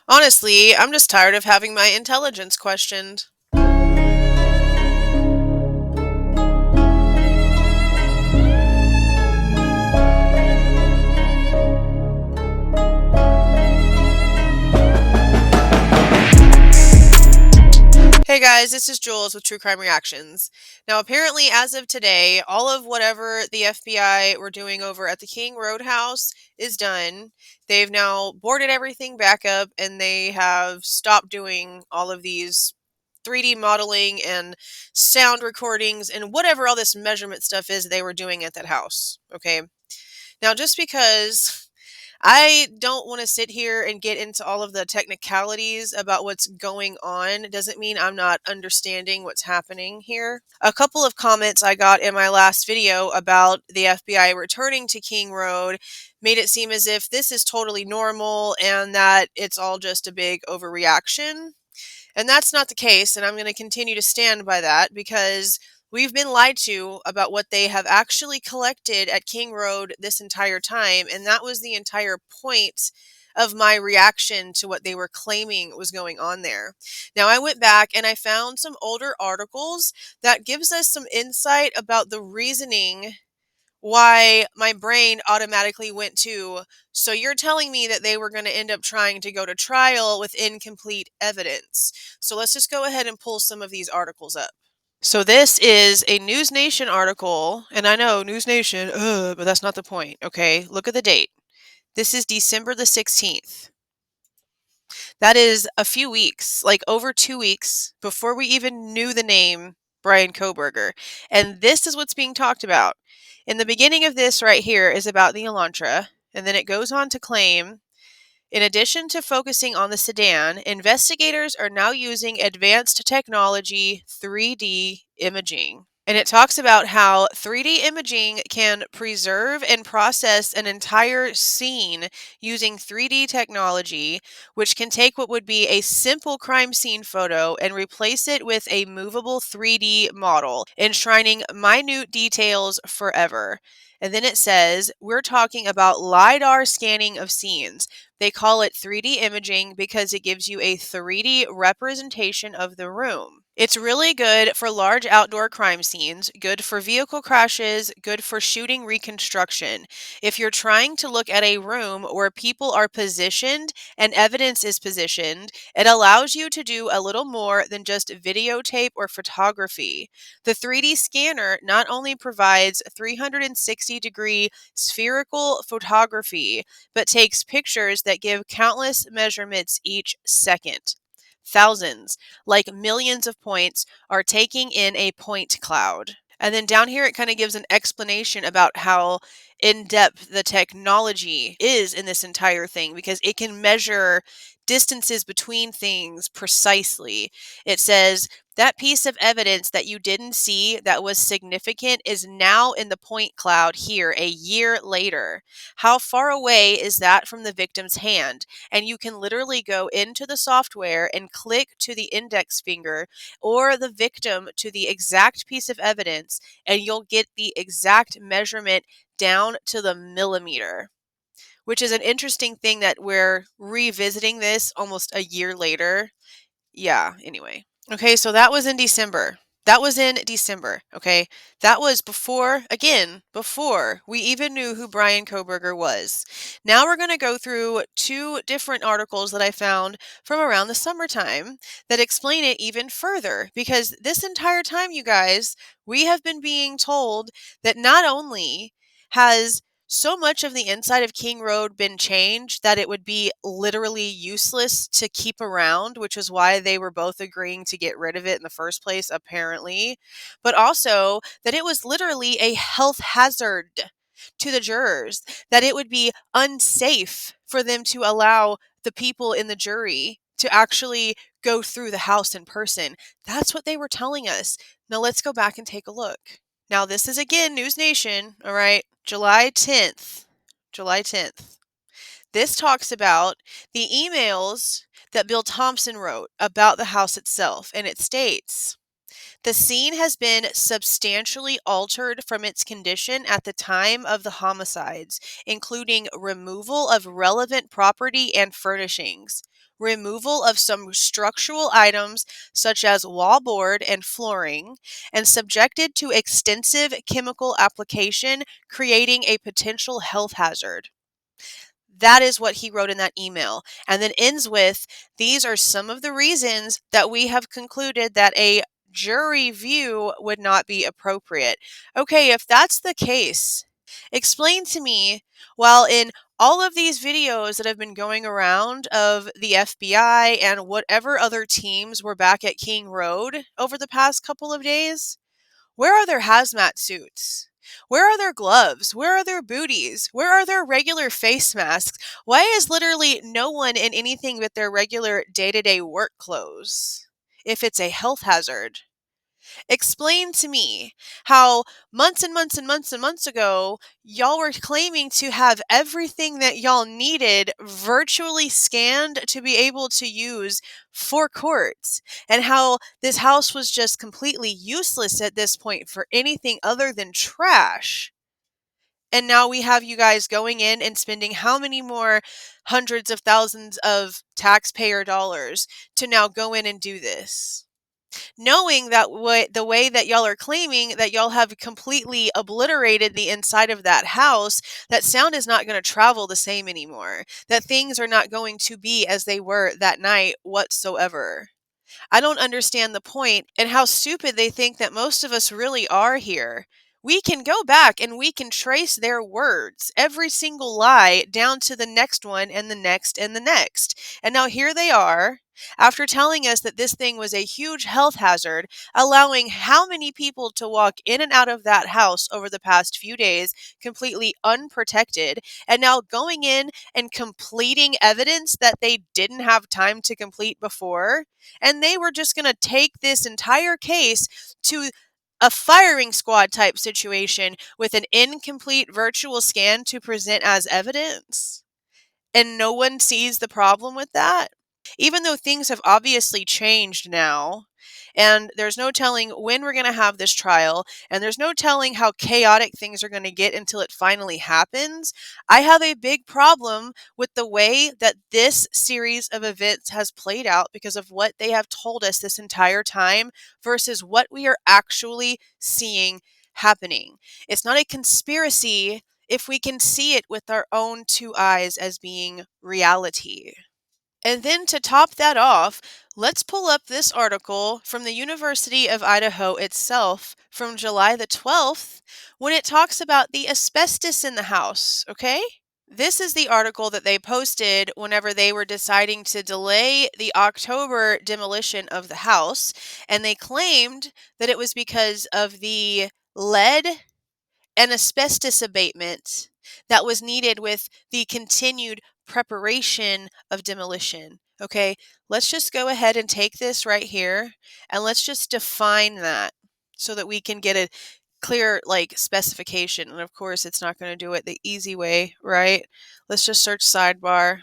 Honestly, I'm just tired of having my intelligence questioned. Hey guys, this is Jules with True Crime Reactions. Now, apparently, as of today, all of whatever the FBI were doing over at the King Roadhouse is done. They've now boarded everything back up and they have stopped doing all of these 3D modeling and sound recordings and whatever all this measurement stuff is they were doing at that house. Okay. Now, just because I don't want to sit here and get into all of the technicalities about what's going on doesn't mean I'm not understanding what's happening here. A couple of comments I got in my last video about the FBI returning to King Road made it seem as if this is totally normal and that it's all just a big overreaction. And that's not the case, and I'm going to continue to stand by that because we've been lied to about what they have actually collected at King Road this entire time, and that was the entire point of my reaction to what they were claiming was going on there. Now, I went back and I found some older articles that gives us some insight about the reasoning why my brain automatically went to, so you're telling me that they were going to end up trying to go to trial with incomplete evidence. So let's just go ahead and pull some of these articles up. So this is a News Nation article, and I know News Nation, but that's not the point, okay? Look at the date. This is December the 16th. That is a few weeks, like over 2 weeks before we even knew the name Bryan Kohberger. And this is what's being talked about. In the beginning of this right here is about the Elantra, and then it goes on to claim, in addition to focusing on the sedan, investigators are now using advanced technology 3D imaging. And it talks about how 3D imaging can preserve and process an entire scene using 3D technology, which can take what would be a simple crime scene photo and replace it with a movable 3D model, enshrining minute details forever. And then it says, we're talking about LiDAR scanning of scenes. They call it 3D imaging because it gives you a 3D representation of the room. It's really good for large outdoor crime scenes, good for vehicle crashes, good for shooting reconstruction. If you're trying to look at a room where people are positioned and evidence is positioned, it allows you to do a little more than just videotape or photography. The 3D scanner not only provides 360-degree spherical photography, but takes pictures that give countless measurements each second. Thousands, like millions of points, are taking in a point cloud. And then down here, it kind of gives an explanation about how in depth the technology is in this entire thing because it can measure distances between things precisely. It says, that piece of evidence that you didn't see that was significant is now in the point cloud here a year later. How far away is that from the victim's hand? And you can literally go into the software and click to the index finger or the victim to the exact piece of evidence, and you'll get the exact measurement down to the millimeter, which is an interesting thing that we're revisiting this almost a year later. Yeah, anyway. Okay, so that was in December. That was in December, okay? That was before, again, before we even knew who Bryan Kohberger was. Now we're going to go through two different articles that I found from around the summertime that explain it even further. Because this entire time, you guys, we have been being told that not only has so much of the inside of King Road been changed that it would be literally useless to keep around, which is why they were both agreeing to get rid of it in the first place, apparently, but also that it was literally a health hazard to the jurors, that it would be unsafe for them to allow the people in the jury to actually go through the house in person. That's what they were telling us. Now let's go back and take a look. Now, this is again News Nation, all right, July 10th. July 10th. This talks about the emails that Bill Thompson wrote about the house itself, and it states, the scene has been substantially altered from its condition at the time of the homicides, including removal of relevant property and furnishings. removal of some structural items such as wallboard and flooring, and subjected to extensive chemical application, creating a potential health hazard. That is what he wrote in that email, and then ends with, these are some of the reasons that we have concluded that a jury view would not be appropriate. Okay, if that's the case, explain to me, while in all of these videos that have been going around of the FBI and whatever other teams were back at King Road over the past couple of days, where are their hazmat suits? Where are their gloves? Where are their booties? Where are their regular face masks? Why is literally no one in anything but their regular day-to-day work clothes if it's a health hazard? Explain to me how months and months and months and months ago, y'all were claiming to have everything that y'all needed virtually scanned to be able to use for courts, and how this house was just completely useless at this point for anything other than trash. And now we have you guys going in and spending how many more hundreds of thousands of taxpayer dollars to now go in and do this, knowing that the way that y'all are claiming that y'all have completely obliterated the inside of that house, that sound is not going to travel the same anymore, that things are not going to be as they were that night whatsoever. I don't understand the point and how stupid they think that most of us really are here. We can go back and we can trace their words, every single lie, down to the next one and the next and the next. And now here they are, after telling us that this thing was a huge health hazard, allowing how many people to walk in and out of that house over the past few days completely unprotected, and now going in and completing evidence that they didn't have time to complete before. And they were just going to take this entire case to a firing squad type situation with an incomplete virtual scan to present as evidence. And no one sees the problem with that. Even though things have obviously changed now, and there's no telling when we're going to have this trial, and there's no telling how chaotic things are going to get until it finally happens, I have a big problem with the way that this series of events has played out because of what they have told us this entire time versus what we are actually seeing happening. It's not a conspiracy if we can see it with our own two eyes as being reality. And then to top that off, let's pull up this article from the University of Idaho itself from July the 12th when it talks about the asbestos in the house, okay? This is the article that they posted whenever they were deciding to delay the October demolition of the house, and they claimed that it was because of the lead and asbestos abatement that was needed with the continued preparation of demolition. Okay, let's just go ahead and take this right here and let's just define that so that we can get a clear specification. And of course, it's not going to do it the easy way, right? Let's just search sidebar.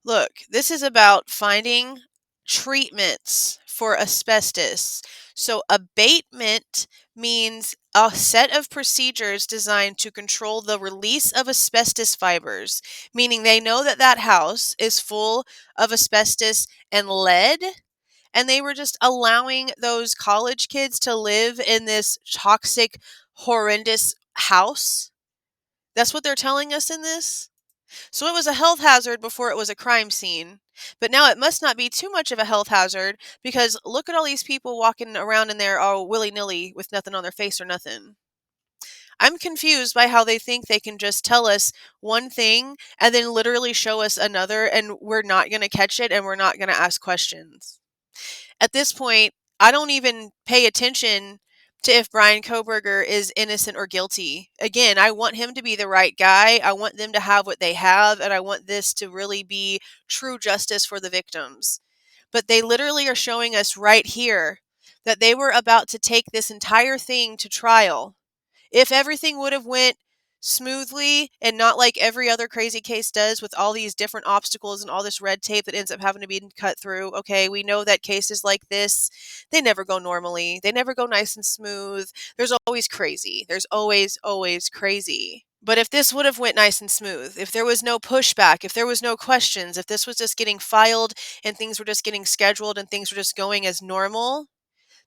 Look, this is about finding treatments for asbestos. So abatement means a set of procedures designed to control the release of asbestos fibers, meaning they know that that house is full of asbestos and lead, and they were just allowing those college kids to live in this toxic, horrendous house. That's what they're telling us in this. So it was a health hazard before it was a crime scene. But now it must not be too much of a health hazard because look at all these people walking around in there all willy-nilly with nothing on their face or nothing. I'm confused by how they think they can just tell us one thing and then literally show us another, and we're not going to catch it and we're not going to ask questions. At this point, I don't even pay attention to if Bryan Kohberger is innocent or guilty. Again, I want him to be the right guy. I want them to have what they have, and I want this to really be true justice for the victims. But they literally are showing us right here that they were about to take this entire thing to trial. If everything would have went smoothly and not like every other crazy case does with all these different obstacles and all this red tape that ends up having to be cut through, okay, we know that cases like this, they never go normally. They never go nice and smooth. There's always crazy. There's always crazy. But if this would have went nice and smooth, if there was no pushback, if there was no questions, if this was just getting filed and things were just getting scheduled and things were just going as normal,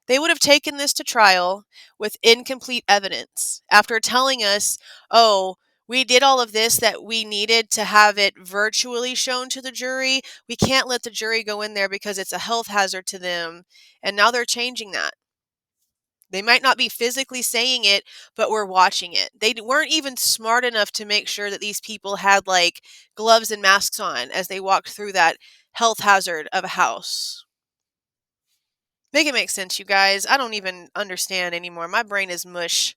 they would have taken this to trial with incomplete evidence after telling us, oh, we did all of this that we needed to have it virtually shown to the jury. We can't let the jury go in there because it's a health hazard to them. And now they're changing that. They might not be physically saying it, but we're watching it. They weren't even smart enough to make sure that these people had like gloves and masks on as they walked through that health hazard of a house. Make it make sense, you guys. I don't even understand anymore. My brain is mush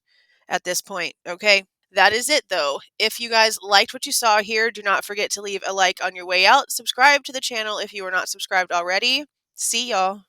at this point, okay? That is it, though. If you guys liked what you saw here, do not forget to leave a like on your way out. Subscribe to the channel if you are not subscribed already. See y'all.